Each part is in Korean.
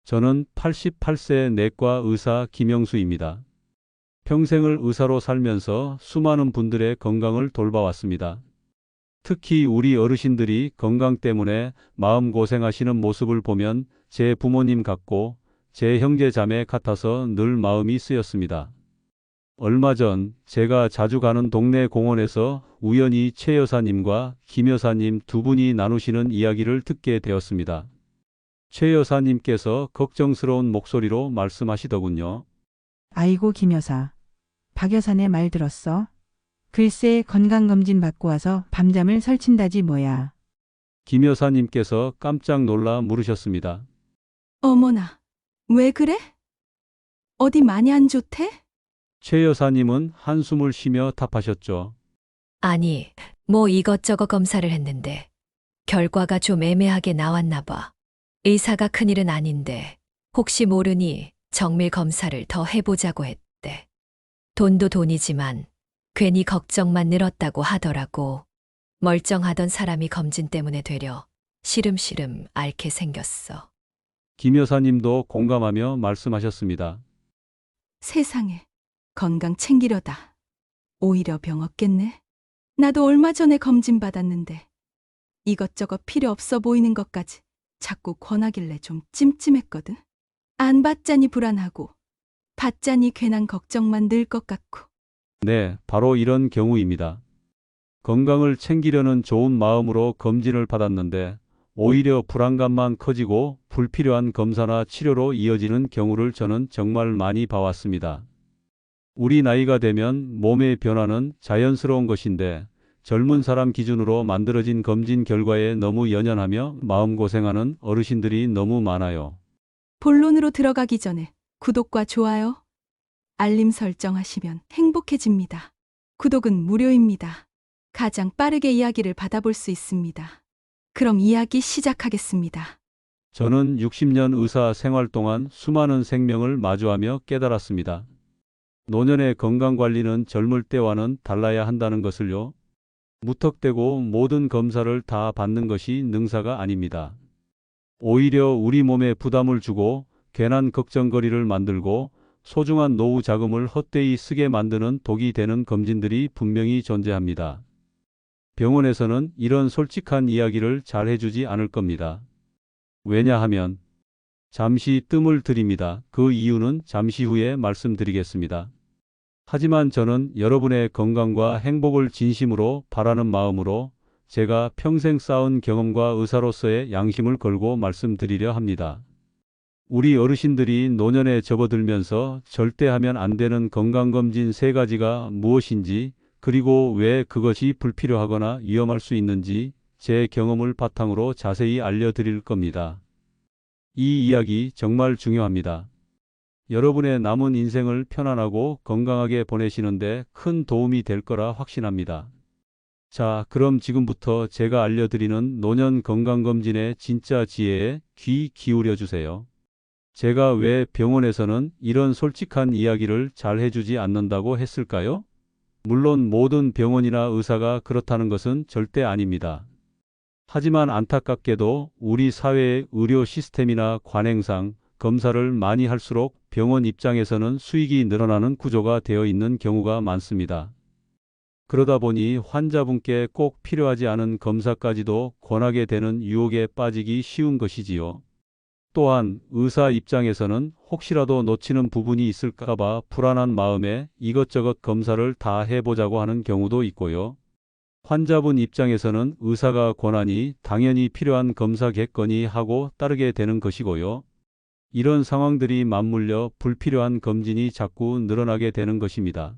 저는 88세 내과 의사 김영수입니다. 평생을 의사로 살면서 수많은 분들의 건강을 돌봐왔습니다. 특히 우리 어르신들이 건강 때문에 마음고생하시는 모습을 보면 제 부모님 같고 제 형제 자매 같아서 늘 마음이 쓰였습니다. 얼마 전 제가 자주 가는 동네 공원에서 우연히 최 여사님과 김 여사님 두 분이 나누시는 이야기를 듣게 되었습니다. 최 여사님께서 걱정스러운 목소리로 말씀하시더군요. 아이고 김 여사. 박 여사네 말 들었어? 글쎄 건강검진 받고 와서 밤잠을 설친다지 뭐야. 김 여사님께서 깜짝 놀라 물으셨습니다. 어머나, 왜 그래? 어디 많이 안 좋대? 최 여사님은 한숨을 쉬며 답하셨죠. 아니, 뭐 이것저것 검사를 했는데 결과가 좀 애매하게 나왔나 봐. 의사가 큰일은 아닌데 혹시 모르니 정밀 검사를 더 해보자고 했대. 돈도 돈이지만 괜히 걱정만 늘었다고 하더라고. 멀쩡하던 사람이 검진 때문에 되려 시름시름 앓게 생겼어. 김 여사님도 공감하며 말씀하셨습니다. 세상에, 건강 챙기려다. 오히려 병 얻겠네. 나도 얼마 전에 검진 받았는데 이것저것 필요 없어 보이는 것까지 자꾸 권하길래 좀 찜찜했거든. 안 받자니 불안하고 받자니 괜한 걱정만 늘 것 같고. 네, 바로 이런 경우입니다. 건강을 챙기려는 좋은 마음으로 검진을 받았는데 오히려 불안감만 커지고 불필요한 검사나 치료로 이어지는 경우를 저는 정말 많이 봐왔습니다. 우리 나이가 되면 몸의 변화는 자연스러운 것인데 젊은 사람 기준으로 만들어진 검진 결과에 너무 연연하며 마음고생하는 어르신들이 너무 많아요. 본론으로 들어가기 전에 구독과 좋아요, 알림 설정하시면 행복해집니다. 구독은 무료입니다. 가장 빠르게 이야기를 받아볼 수 있습니다. 그럼 이야기 시작하겠습니다. 저는 60년 의사 생활 동안 수많은 생명을 마주하며 깨달았습니다. 노년의 건강관리는 젊을 때와는 달라야 한다는 것을요. 무턱대고 모든 검사를 다 받는 것이 능사가 아닙니다. 오히려 우리 몸에 부담을 주고 괜한 걱정거리를 만들고 소중한 노후 자금을 헛되이 쓰게 만드는 독이 되는 검진들이 분명히 존재합니다. 병원에서는 이런 솔직한 이야기를 잘 해주지 않을 겁니다. 왜냐하면 잠시 뜸을 들입니다. 그 이유는 잠시 후에 말씀드리겠습니다. 하지만 저는 여러분의 건강과 행복을 진심으로 바라는 마음으로 제가 평생 쌓은 경험과 의사로서의 양심을 걸고 말씀드리려 합니다. 우리 어르신들이 노년에 접어들면서 절대 하면 안 되는 건강검진 3가지가 무엇인지 그리고 왜 그것이 불필요하거나 위험할 수 있는지 제 경험을 바탕으로 자세히 알려드릴 겁니다. 이 이야기 정말 중요합니다. 여러분의 남은 인생을 편안하고 건강하게 보내시는데 큰 도움이 될 거라 확신합니다. 자, 그럼 지금부터 제가 알려드리는 노년 건강검진의 진짜 지혜에 귀 기울여 주세요. 제가 왜 병원에서는 이런 솔직한 이야기를 잘 해주지 않는다고 했을까요? 물론 모든 병원이나 의사가 그렇다는 것은 절대 아닙니다. 하지만 안타깝게도 우리 사회의 의료 시스템이나 관행상 검사를 많이 할수록 병원 입장에서는 수익이 늘어나는 구조가 되어 있는 경우가 많습니다. 그러다 보니 환자분께 꼭 필요하지 않은 검사까지도 권하게 되는 유혹에 빠지기 쉬운 것이지요. 또한 의사 입장에서는 혹시라도 놓치는 부분이 있을까봐 불안한 마음에 이것저것 검사를 다 해보자고 하는 경우도 있고요. 환자분 입장에서는 의사가 권하니 당연히 필요한 검사겠거니 하고 따르게 되는 것이고요. 이런 상황들이 맞물려 불필요한 검진이 자꾸 늘어나게 되는 것입니다.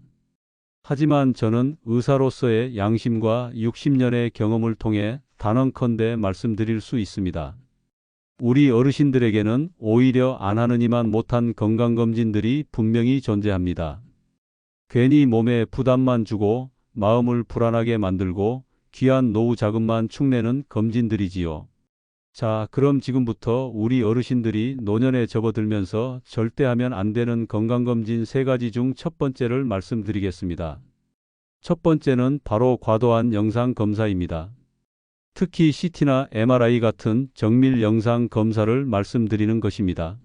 하지만 저는 의사로서의 양심과 60년의 경험을 통해 단언컨대 말씀드릴 수 있습니다. 우리 어르신들에게는 오히려 안 하느니만 못한 건강검진들이 분명히 존재합니다. 괜히 몸에 부담만 주고 마음을 불안하게 만들고 귀한 노후 자금만 축내는 검진들이지요. 자, 그럼 지금부터 우리 어르신들이 노년에 접어들면서 절대 하면 안 되는 건강검진 3가지 중 첫 번째를 말씀드리겠습니다. 첫 번째는 바로 과도한 영상 검사입니다. 특히 CT나 MRI 같은 정밀 영상 검사를 말씀드리는 것입니다.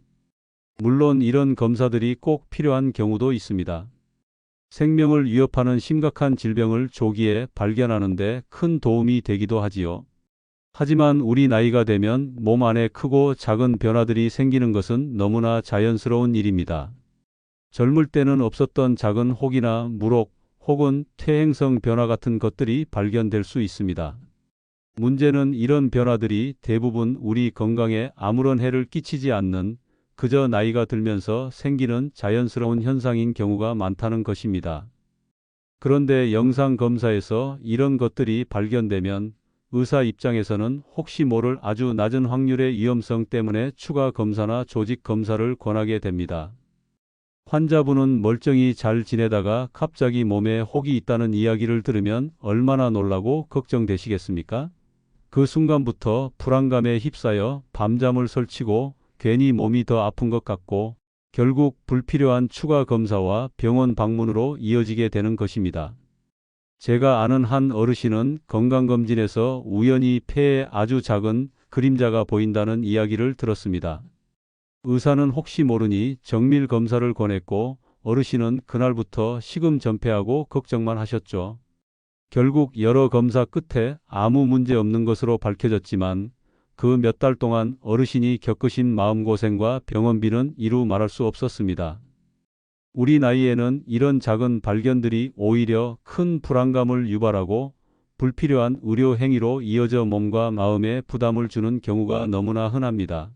물론 이런 검사들이 꼭 필요한 경우도 있습니다. 생명을 위협하는 심각한 질병을 조기에 발견하는데 큰 도움이 되기도 하지요. 하지만 우리 나이가 되면 몸 안에 크고 작은 변화들이 생기는 것은 너무나 자연스러운 일입니다. 젊을 때는 없었던 작은 혹이나 물혹 혹은 퇴행성 변화 같은 것들이 발견될 수 있습니다. 문제는 이런 변화들이 대부분 우리 건강에 아무런 해를 끼치지 않는 그저 나이가 들면서 생기는 자연스러운 현상인 경우가 많다는 것입니다. 그런데 영상 검사에서 이런 것들이 발견되면 의사 입장에서는 혹시 모를 아주 낮은 확률의 위험성 때문에 추가 검사나 조직 검사를 권하게 됩니다. 환자분은 멀쩡히 잘 지내다가 갑자기 몸에 혹이 있다는 이야기를 들으면 얼마나 놀라고 걱정되시겠습니까? 그 순간부터 불안감에 휩싸여 밤잠을 설치고 괜히 몸이 더 아픈 것 같고 결국 불필요한 추가 검사와 병원 방문으로 이어지게 되는 것입니다. 제가 아는 한 어르신은 건강검진에서 우연히 폐에 아주 작은 그림자가 보인다는 이야기를 들었습니다. 의사는 혹시 모르니 정밀 검사를 권했고 어르신은 그날부터 시금전폐하고 걱정만 하셨죠. 결국 여러 검사 끝에 아무 문제 없는 것으로 밝혀졌지만 그 몇 달 동안 어르신이 겪으신 마음고생과 병원비는 이루 말할 수 없었습니다. 우리 나이에는 이런 작은 발견들이 오히려 큰 불안감을 유발하고 불필요한 의료 행위로 이어져 몸과 마음에 부담을 주는 경우가 너무나 흔합니다.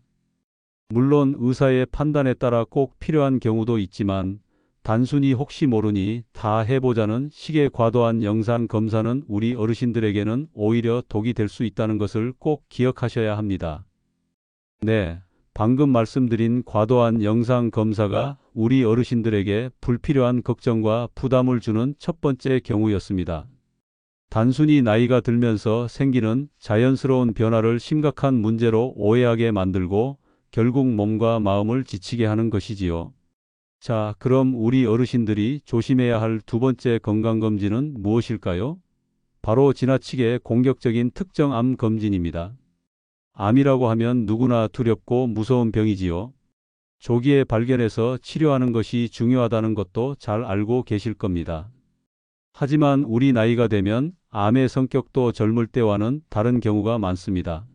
물론 의사의 판단에 따라 꼭 필요한 경우도 있지만 단순히 혹시 모르니 다 해보자는 식의 과도한 영상 검사는 우리 어르신들에게는 오히려 독이 될 수 있다는 것을 꼭 기억하셔야 합니다. 네. 방금 말씀드린 과도한 영상 검사가 우리 어르신들에게 불필요한 걱정과 부담을 주는 첫 번째 경우였습니다. 단순히 나이가 들면서 생기는 자연스러운 변화를 심각한 문제로 오해하게 만들고 결국 몸과 마음을 지치게 하는 것이지요. 자, 그럼 우리 어르신들이 조심해야 할 두 번째 건강검진은 무엇일까요? 바로 지나치게 공격적인 특정 암 검진입니다. 암이라고 하면 누구나 두렵고 무서운 병이지요. 조기에 발견해서 치료하는 것이 중요하다는 것도 잘 알고 계실 겁니다. 하지만 우리 나이가 되면 암의 성격도 젊을 때와는 다른 경우가 많습니다.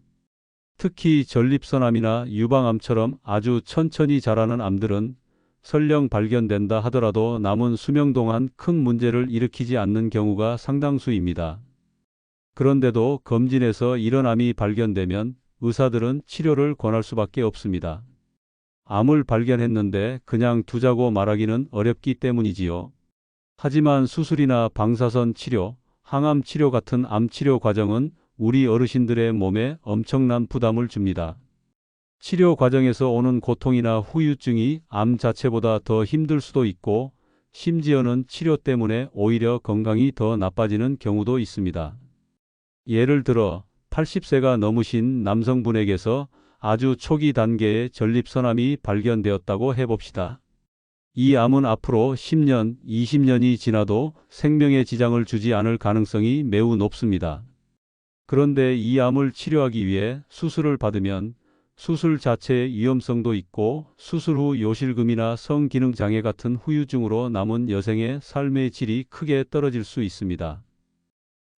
특히 전립선암이나 유방암처럼 아주 천천히 자라는 암들은 설령 발견된다 하더라도 남은 수명 동안 큰 문제를 일으키지 않는 경우가 상당수입니다. 그런데도 검진에서 이런 암이 발견되면 의사들은 치료를 권할 수밖에 없습니다. 암을 발견했는데 그냥 두자고 말하기는 어렵기 때문이지요. 하지만 수술이나 방사선 치료, 항암 치료 같은 암 치료 과정은 우리 어르신들의 몸에 엄청난 부담을 줍니다. 치료 과정에서 오는 고통이나 후유증이 암 자체보다 더 힘들 수도 있고 심지어는 치료 때문에 오히려 건강이 더 나빠지는 경우도 있습니다. 예를 들어 80세가 넘으신 남성분에게서 아주 초기 단계의 전립선암이 발견되었다고 해봅시다. 이 암은 앞으로 10년, 20년이 지나도 생명에 지장을 주지 않을 가능성이 매우 높습니다. 그런데 이 암을 치료하기 위해 수술을 받으면 수술 자체의 위험성도 있고 수술 후 요실금이나 성기능 장애 같은 후유증으로 남은 여생의 삶의 질이 크게 떨어질 수 있습니다.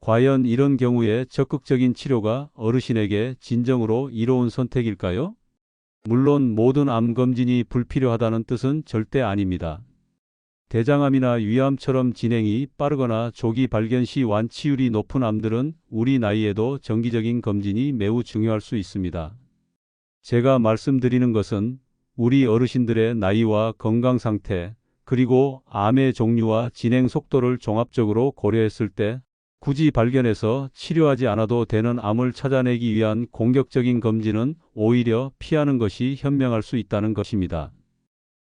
과연 이런 경우에 적극적인 치료가 어르신에게 진정으로 이로운 선택일까요? 물론 모든 암 검진이 불필요하다는 뜻은 절대 아닙니다. 대장암이나 위암처럼 진행이 빠르거나 조기 발견 시 완치율이 높은 암들은 우리 나이에도 정기적인 검진이 매우 중요할 수 있습니다. 제가 말씀드리는 것은 우리 어르신들의 나이와 건강 상태, 그리고 암의 종류와 진행 속도를 종합적으로 고려했을 때 굳이 발견해서 치료하지 않아도 되는 암을 찾아내기 위한 공격적인 검진은 오히려 피하는 것이 현명할 수 있다는 것입니다.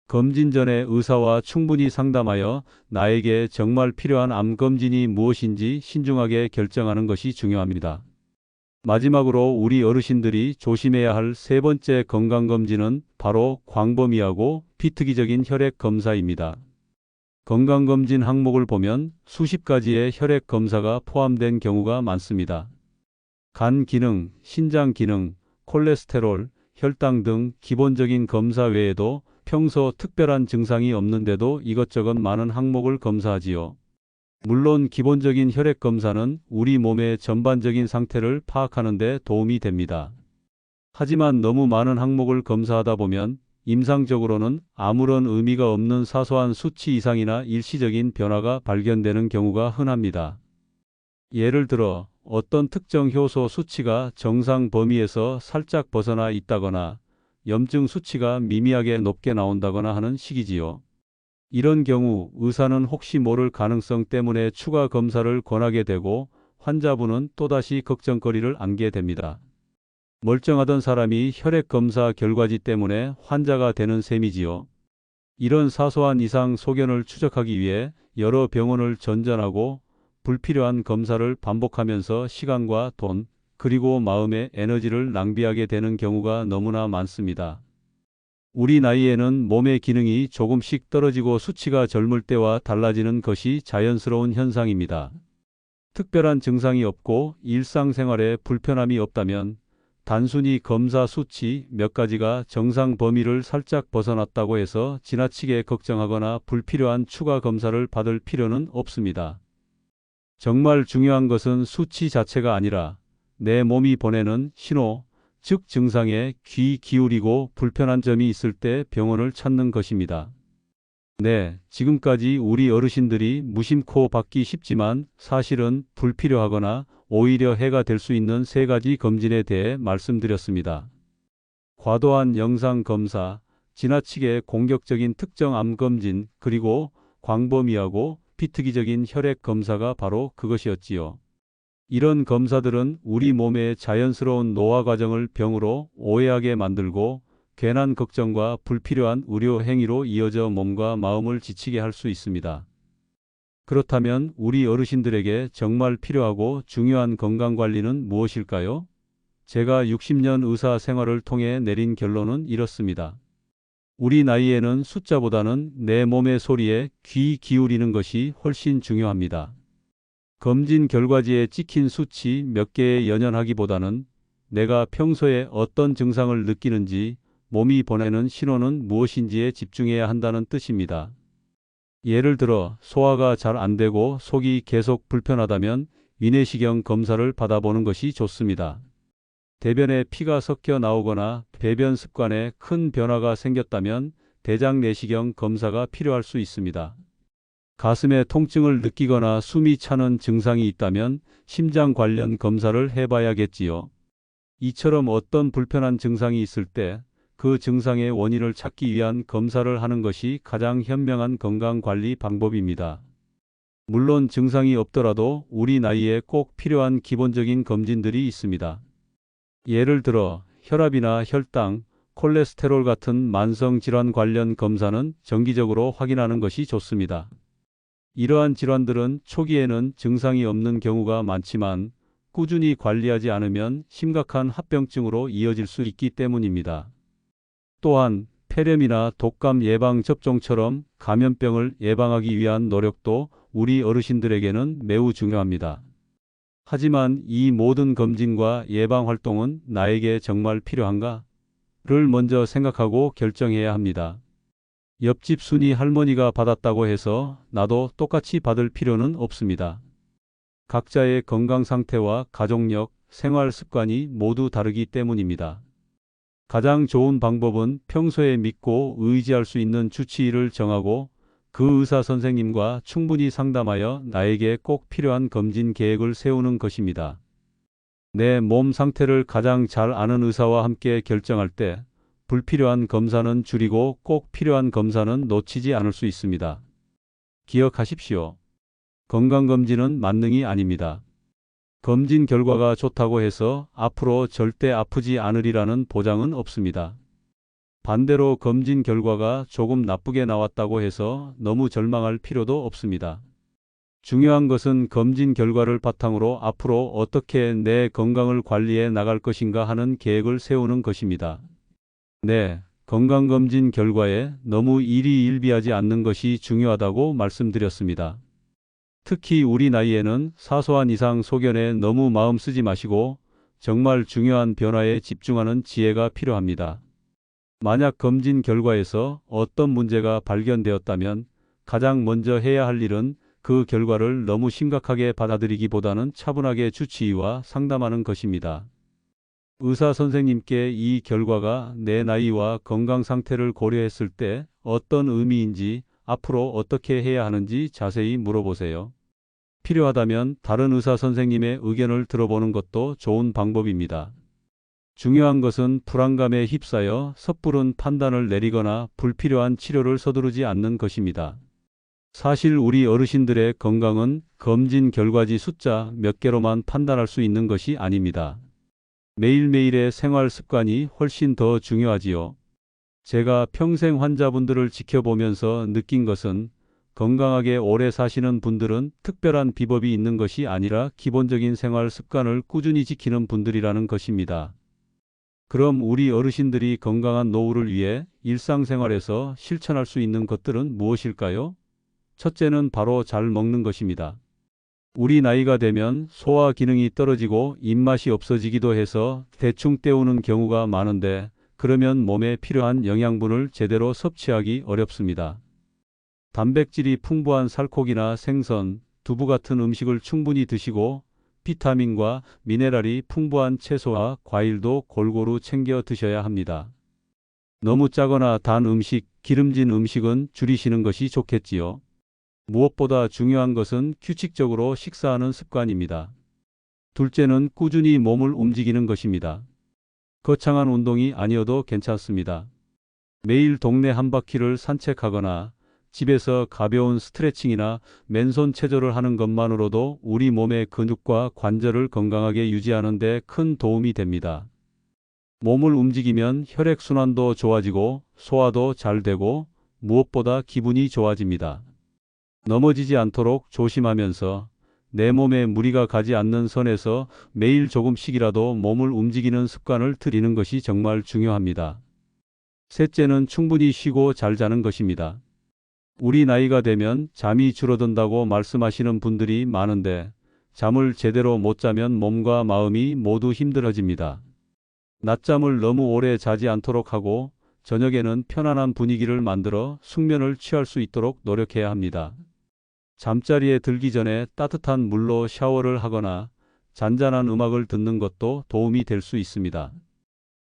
검진 전에 의사와 충분히 상담하여 나에게 정말 필요한 암 검진이 무엇인지 신중하게 결정하는 것이 중요합니다. 마지막으로 우리 어르신들이 조심해야 할 세 번째 건강검진은 바로 광범위하고 비특이적인 혈액 검사입니다. 건강검진 항목을 보면 수십 가지의 혈액 검사가 포함된 경우가 많습니다. 간 기능, 신장 기능, 콜레스테롤, 혈당 등 기본적인 검사 외에도 평소 특별한 증상이 없는데도 이것저것 많은 항목을 검사하지요. 물론 기본적인 혈액 검사는 우리 몸의 전반적인 상태를 파악하는 데 도움이 됩니다. 하지만 너무 많은 항목을 검사하다 보면 임상적으로는 아무런 의미가 없는 사소한 수치 이상이나 일시적인 변화가 발견되는 경우가 흔합니다. 예를 들어 어떤 특정 효소 수치가 정상 범위에서 살짝 벗어나 있다거나 염증 수치가 미미하게 높게 나온다거나 하는 식이지요. 이런 경우 의사는 혹시 모를 가능성 때문에 추가 검사를 권하게 되고 환자분은 또다시 걱정거리를 안게 됩니다. 멀쩡하던 사람이 혈액 검사 결과지 때문에 환자가 되는 셈이지요. 이런 사소한 이상 소견을 추적하기 위해 여러 병원을 전전하고 불필요한 검사를 반복하면서 시간과 돈, 그리고 마음의 에너지를 낭비하게 되는 경우가 너무나 많습니다. 우리 나이에는 몸의 기능이 조금씩 떨어지고 수치가 젊을 때와 달라지는 것이 자연스러운 현상입니다. 특별한 증상이 없고 일상생활에 불편함이 없다면 단순히 검사 수치 몇 가지가 정상 범위를 살짝 벗어났다고 해서 지나치게 걱정하거나 불필요한 추가 검사를 받을 필요는 없습니다. 정말 중요한 것은 수치 자체가 아니라 내 몸이 보내는 신호, 즉 증상에 귀 기울이고 불편한 점이 있을 때 병원을 찾는 것입니다. 네, 지금까지 우리 어르신들이 무심코 받기 쉽지만 사실은 불필요하거나 오히려 해가 될 수 있는 3가지 검진에 대해 말씀드렸습니다. 과도한 영상 검사, 지나치게 공격적인 특정 암 검진, 그리고 광범위하고 비특이적인 혈액 검사가 바로 그것이었지요. 이런 검사들은 우리 몸의 자연스러운 노화 과정을 병으로 오해하게 만들고 괜한 걱정과 불필요한 의료 행위로 이어져 몸과 마음을 지치게 할 수 있습니다. 그렇다면 우리 어르신들에게 정말 필요하고 중요한 건강관리는 무엇일까요? 제가 60년 의사 생활을 통해 내린 결론은 이렇습니다. 우리 나이에는 숫자보다는 내 몸의 소리에 귀 기울이는 것이 훨씬 중요합니다. 검진 결과지에 찍힌 수치 몇 개에 연연하기보다는 내가 평소에 어떤 증상을 느끼는지, 몸이 보내는 신호는 무엇인지에 집중해야 한다는 뜻입니다. 예를 들어 소화가 잘 안 되고 속이 계속 불편하다면 위내시경 검사를 받아보는 것이 좋습니다. 대변에 피가 섞여 나오거나 배변 습관에 큰 변화가 생겼다면 대장 내시경 검사가 필요할 수 있습니다. 가슴에 통증을 느끼거나 숨이 차는 증상이 있다면 심장 관련 검사를 해봐야겠지요. 이처럼 어떤 불편한 증상이 있을 때 그 증상의 원인을 찾기 위한 검사를 하는 것이 가장 현명한 건강관리 방법입니다. 물론 증상이 없더라도 우리 나이에 꼭 필요한 기본적인 검진들이 있습니다. 예를 들어 혈압이나 혈당, 콜레스테롤 같은 만성 질환 관련 검사는 정기적으로 확인하는 것이 좋습니다. 이러한 질환들은 초기에는 증상이 없는 경우가 많지만 꾸준히 관리하지 않으면 심각한 합병증으로 이어질 수 있기 때문입니다. 또한 폐렴이나 독감 예방 접종처럼 감염병을 예방하기 위한 노력도 우리 어르신들에게는 매우 중요합니다. 하지만 이 모든 검진과 예방 활동은 나에게 정말 필요한가?를 먼저 생각하고 결정해야 합니다. 옆집 순이 할머니가 받았다고 해서 나도 똑같이 받을 필요는 없습니다. 각자의 건강 상태와 가족력, 생활 습관이 모두 다르기 때문입니다. 가장 좋은 방법은 평소에 믿고 의지할 수 있는 주치의를 정하고 그 의사 선생님과 충분히 상담하여 나에게 꼭 필요한 검진 계획을 세우는 것입니다. 내 몸 상태를 가장 잘 아는 의사와 함께 결정할 때 불필요한 검사는 줄이고 꼭 필요한 검사는 놓치지 않을 수 있습니다. 기억하십시오. 건강검진은 만능이 아닙니다. 검진 결과가 좋다고 해서 앞으로 절대 아프지 않으리라는 보장은 없습니다. 반대로 검진 결과가 조금 나쁘게 나왔다고 해서 너무 절망할 필요도 없습니다. 중요한 것은 검진 결과를 바탕으로 앞으로 어떻게 내 건강을 관리해 나갈 것인가 하는 계획을 세우는 것입니다. 네, 건강검진 결과에 너무 일희일비하지 않는 것이 중요하다고 말씀드렸습니다. 특히 우리 나이에는 사소한 이상 소견에 너무 마음 쓰지 마시고 정말 중요한 변화에 집중하는 지혜가 필요합니다. 만약 검진 결과에서 어떤 문제가 발견되었다면 가장 먼저 해야 할 일은 그 결과를 너무 심각하게 받아들이기보다는 차분하게 주치의와 상담하는 것입니다. 의사 선생님께 이 결과가 내 나이와 건강 상태를 고려했을 때 어떤 의미인지, 앞으로 어떻게 해야 하는지 자세히 물어보세요. 필요하다면 다른 의사 선생님의 의견을 들어보는 것도 좋은 방법입니다. 중요한 것은 불안감에 휩싸여 섣부른 판단을 내리거나 불필요한 치료를 서두르지 않는 것입니다. 사실 우리 어르신들의 건강은 검진 결과지 숫자 몇 개로만 판단할 수 있는 것이 아닙니다. 매일매일의 생활 습관이 훨씬 더 중요하지요. 제가 평생 환자분들을 지켜보면서 느낀 것은 건강하게 오래 사시는 분들은 특별한 비법이 있는 것이 아니라 기본적인 생활 습관을 꾸준히 지키는 분들이라는 것입니다. 그럼 우리 어르신들이 건강한 노후를 위해 일상생활에서 실천할 수 있는 것들은 무엇일까요? 첫째는 바로 잘 먹는 것입니다. 우리 나이가 되면 소화 기능이 떨어지고 입맛이 없어지기도 해서 대충 때우는 경우가 많은데, 그러면 몸에 필요한 영양분을 제대로 섭취하기 어렵습니다. 단백질이 풍부한 살코기나 생선, 두부 같은 음식을 충분히 드시고 비타민과 미네랄이 풍부한 채소와 과일도 골고루 챙겨 드셔야 합니다. 너무 짜거나 단 음식, 기름진 음식은 줄이시는 것이 좋겠지요. 무엇보다 중요한 것은 규칙적으로 식사하는 습관입니다. 둘째는 꾸준히 몸을 움직이는 것입니다. 거창한 운동이 아니어도 괜찮습니다. 매일 동네 한 바퀴를 산책하거나 집에서 가벼운 스트레칭이나 맨손 체조를 하는 것만으로도 우리 몸의 근육과 관절을 건강하게 유지하는 데 큰 도움이 됩니다. 몸을 움직이면 혈액순환도 좋아지고 소화도 잘 되고 무엇보다 기분이 좋아집니다. 넘어지지 않도록 조심하면서 내 몸에 무리가 가지 않는 선에서 매일 조금씩이라도 몸을 움직이는 습관을 들이는 것이 정말 중요합니다. 셋째는 충분히 쉬고 잘 자는 것입니다. 우리 나이가 되면 잠이 줄어든다고 말씀하시는 분들이 많은데, 잠을 제대로 못 자면 몸과 마음이 모두 힘들어집니다. 낮잠을 너무 오래 자지 않도록 하고 저녁에는 편안한 분위기를 만들어 숙면을 취할 수 있도록 노력해야 합니다. 잠자리에 들기 전에 따뜻한 물로 샤워를 하거나 잔잔한 음악을 듣는 것도 도움이 될 수 있습니다.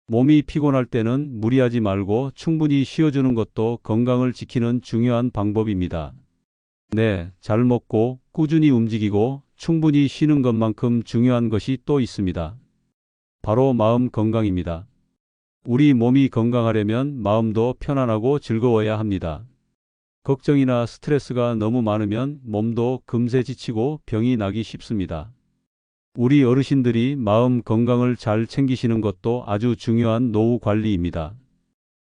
몸이 피곤할 때는 무리하지 말고 충분히 쉬어주는 것도 건강을 지키는 중요한 방법입니다. 네, 잘 먹고 꾸준히 움직이고 충분히 쉬는 것만큼 중요한 것이 또 있습니다. 바로 마음 건강입니다. 우리 몸이 건강하려면 마음도 편안하고 즐거워야 합니다. 걱정이나 스트레스가 너무 많으면 몸도 금세 지치고 병이 나기 쉽습니다. 우리 어르신들이 마음 건강을 잘 챙기시는 것도 아주 중요한 노후 관리입니다.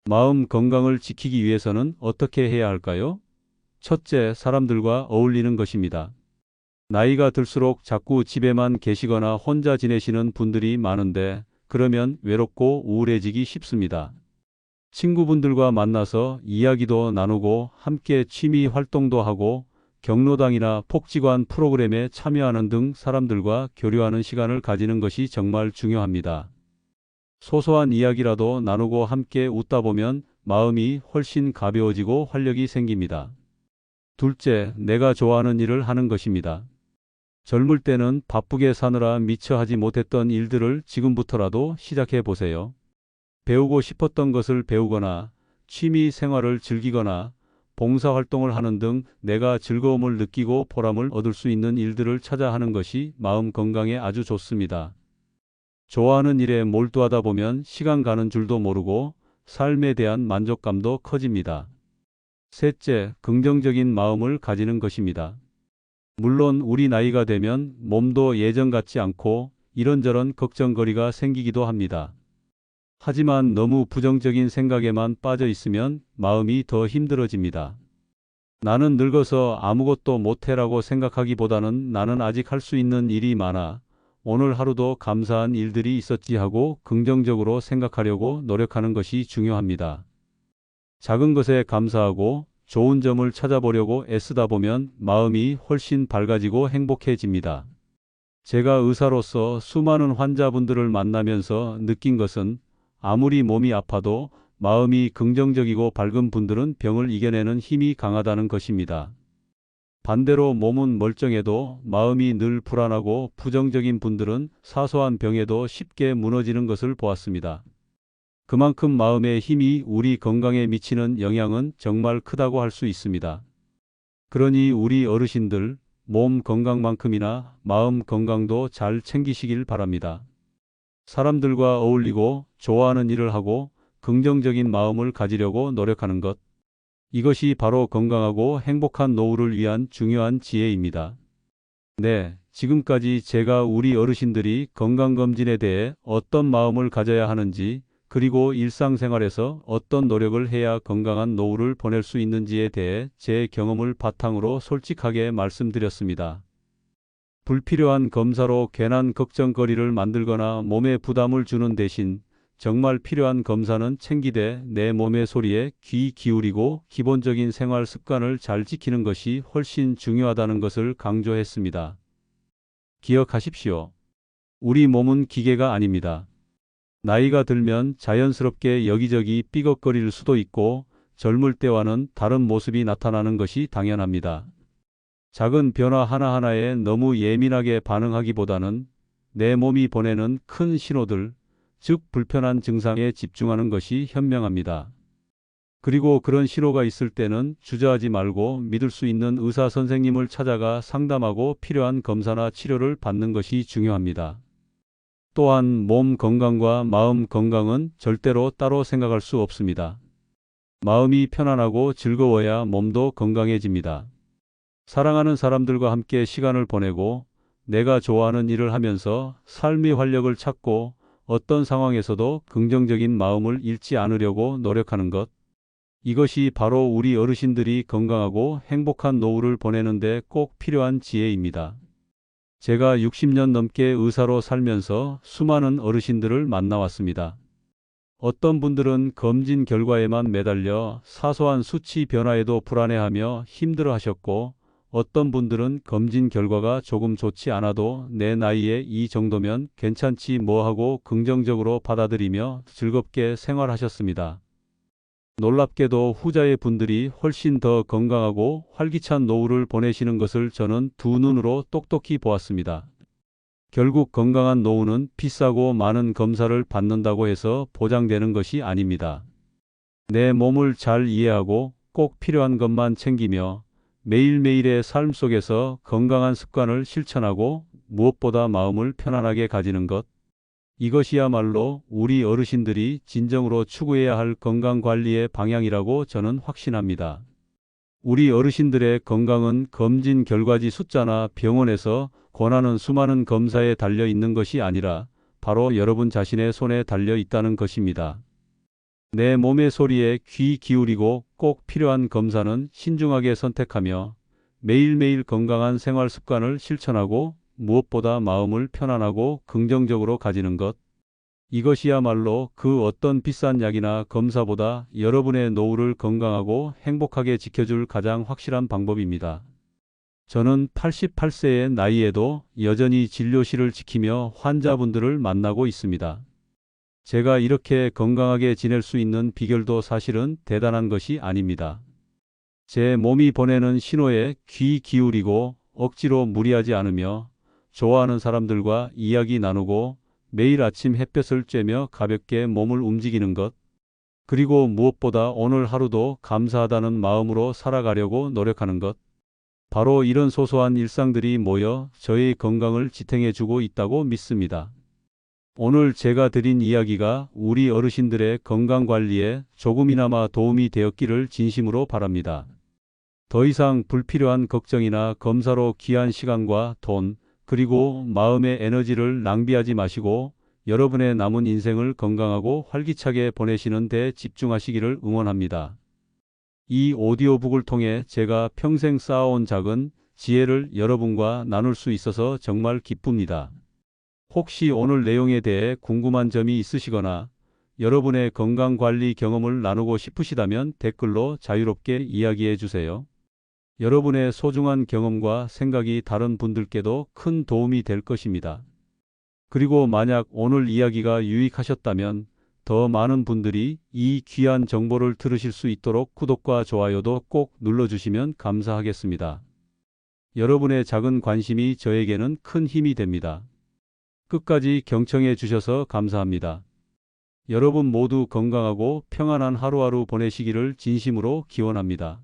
마음 건강을 지키기 위해서는 어떻게 해야 할까요? 첫째, 사람들과 어울리는 것입니다. 나이가 들수록 자꾸 집에만 계시거나 혼자 지내시는 분들이 많은데, 그러면 외롭고 우울해지기 쉽습니다. 친구분들과 만나서 이야기도 나누고 함께 취미 활동도 하고 경로당이나 복지관 프로그램에 참여하는 등 사람들과 교류하는 시간을 가지는 것이 정말 중요합니다. 소소한 이야기라도 나누고 함께 웃다 보면 마음이 훨씬 가벼워지고 활력이 생깁니다. 둘째, 내가 좋아하는 일을 하는 것입니다. 젊을 때는 바쁘게 사느라 미처 하지 못했던 일들을 지금부터라도 시작해 보세요. 배우고 싶었던 것을 배우거나 취미 생활을 즐기거나 봉사활동을 하는 등 내가 즐거움을 느끼고 보람을 얻을 수 있는 일들을 찾아 하는 것이 마음 건강에 아주 좋습니다. 좋아하는 일에 몰두하다 보면 시간 가는 줄도 모르고 삶에 대한 만족감도 커집니다. 셋째, 긍정적인 마음을 가지는 것입니다. 물론 우리 나이가 되면 몸도 예전 같지 않고 이런저런 걱정거리가 생기기도 합니다. 하지만 너무 부정적인 생각에만 빠져 있으면 마음이 더 힘들어집니다. 나는 늙어서 아무것도 못해라고 생각하기보다는 나는 아직 할 수 있는 일이 많아, 오늘 하루도 감사한 일들이 있었지 하고 긍정적으로 생각하려고 노력하는 것이 중요합니다. 작은 것에 감사하고 좋은 점을 찾아보려고 애쓰다 보면 마음이 훨씬 밝아지고 행복해집니다. 제가 의사로서 수많은 환자분들을 만나면서 느낀 것은 아무리 몸이 아파도 마음이 긍정적이고 밝은 분들은 병을 이겨내는 힘이 강하다는 것입니다. 반대로 몸은 멀쩡해도 마음이 늘 불안하고 부정적인 분들은 사소한 병에도 쉽게 무너지는 것을 보았습니다. 그만큼 마음의 힘이 우리 건강에 미치는 영향은 정말 크다고 할 수 있습니다. 그러니 우리 어르신들, 몸 건강만큼이나 마음 건강도 잘 챙기시길 바랍니다. 사람들과 어울리고 좋아하는 일을 하고 긍정적인 마음을 가지려고 노력하는 것. 이것이 바로 건강하고 행복한 노후를 위한 중요한 지혜입니다. 네, 지금까지 제가 우리 어르신들이 건강검진에 대해 어떤 마음을 가져야 하는지, 그리고 일상생활에서 어떤 노력을 해야 건강한 노후를 보낼 수 있는지에 대해 제 경험을 바탕으로 솔직하게 말씀드렸습니다. 불필요한 검사로 괜한 걱정거리를 만들거나 몸에 부담을 주는 대신 정말 필요한 검사는 챙기되 내 몸의 소리에 귀 기울이고 기본적인 생활 습관을 잘 지키는 것이 훨씬 중요하다는 것을 강조했습니다. 기억하십시오. 우리 몸은 기계가 아닙니다. 나이가 들면 자연스럽게 여기저기 삐걱거릴 수도 있고 젊을 때와는 다른 모습이 나타나는 것이 당연합니다. 작은 변화 하나하나에 너무 예민하게 반응하기보다는 내 몸이 보내는 큰 신호들, 즉 불편한 증상에 집중하는 것이 현명합니다. 그리고 그런 신호가 있을 때는 주저하지 말고 믿을 수 있는 의사 선생님을 찾아가 상담하고 필요한 검사나 치료를 받는 것이 중요합니다. 또한 몸 건강과 마음 건강은 절대로 따로 생각할 수 없습니다. 마음이 편안하고 즐거워야 몸도 건강해집니다. 사랑하는 사람들과 함께 시간을 보내고 내가 좋아하는 일을 하면서 삶의 활력을 찾고 어떤 상황에서도 긍정적인 마음을 잃지 않으려고 노력하는 것. 이것이 바로 우리 어르신들이 건강하고 행복한 노후를 보내는데 꼭 필요한 지혜입니다. 제가 60년 넘게 의사로 살면서 수많은 어르신들을 만나왔습니다. 어떤 분들은 검진 결과에만 매달려 사소한 수치 변화에도 불안해하며 힘들어하셨고, 어떤 분들은 검진 결과가 조금 좋지 않아도 내 나이에 이 정도면 괜찮지 뭐 하고 긍정적으로 받아들이며 즐겁게 생활하셨습니다. 놀랍게도 후자의 분들이 훨씬 더 건강하고 활기찬 노후를 보내시는 것을 저는 두 눈으로 똑똑히 보았습니다. 결국 건강한 노후는 비싸고 많은 검사를 받는다고 해서 보장되는 것이 아닙니다. 내 몸을 잘 이해하고 꼭 필요한 것만 챙기며 매일매일의 삶 속에서 건강한 습관을 실천하고 무엇보다 마음을 편안하게 가지는 것. 이것이야말로 우리 어르신들이 진정으로 추구해야 할 건강관리의 방향이라고 저는 확신합니다. 우리 어르신들의 건강은 검진 결과지 숫자나 병원에서 권하는 수많은 검사에 달려 있는 것이 아니라 바로 여러분 자신의 손에 달려 있다는 것입니다. 내 몸의 소리에 귀 기울이고 꼭 필요한 검사는 신중하게 선택하며 매일매일 건강한 생활 습관을 실천하고 무엇보다 마음을 편안하고 긍정적으로 가지는 것. 이것이야말로 그 어떤 비싼 약이나 검사보다 여러분의 노후를 건강하고 행복하게 지켜줄 가장 확실한 방법입니다. 저는 88세의 나이에도 여전히 진료실을 지키며 환자분들을 만나고 있습니다. 제가 이렇게 건강하게 지낼 수 있는 비결도 사실은 대단한 것이 아닙니다. 제 몸이 보내는 신호에 귀 기울이고 억지로 무리하지 않으며 좋아하는 사람들과 이야기 나누고 매일 아침 햇볕을 쬐며 가볍게 몸을 움직이는 것. 그리고 무엇보다 오늘 하루도 감사하다는 마음으로 살아가려고 노력하는 것. 바로 이런 소소한 일상들이 모여 저의 건강을 지탱해주고 있다고 믿습니다. 오늘 제가 드린 이야기가 우리 어르신들의 건강관리에 조금이나마 도움이 되었기를 진심으로 바랍니다. 더 이상 불필요한 걱정이나 검사로 귀한 시간과 돈, 그리고 마음의 에너지를 낭비하지 마시고 여러분의 남은 인생을 건강하고 활기차게 보내시는 데 집중하시기를 응원합니다. 이 오디오북을 통해 제가 평생 쌓아온 작은 지혜를 여러분과 나눌 수 있어서 정말 기쁩니다. 혹시 오늘 내용에 대해 궁금한 점이 있으시거나 여러분의 건강관리 경험을 나누고 싶으시다면 댓글로 자유롭게 이야기해 주세요. 여러분의 소중한 경험과 생각이 다른 분들께도 큰 도움이 될 것입니다. 그리고 만약 오늘 이야기가 유익하셨다면 더 많은 분들이 이 귀한 정보를 들으실 수 있도록 구독과 좋아요도 꼭 눌러주시면 감사하겠습니다. 여러분의 작은 관심이 저에게는 큰 힘이 됩니다. 끝까지 경청해 주셔서 감사합니다. 여러분 모두 건강하고 평안한 하루하루 보내시기를 진심으로 기원합니다.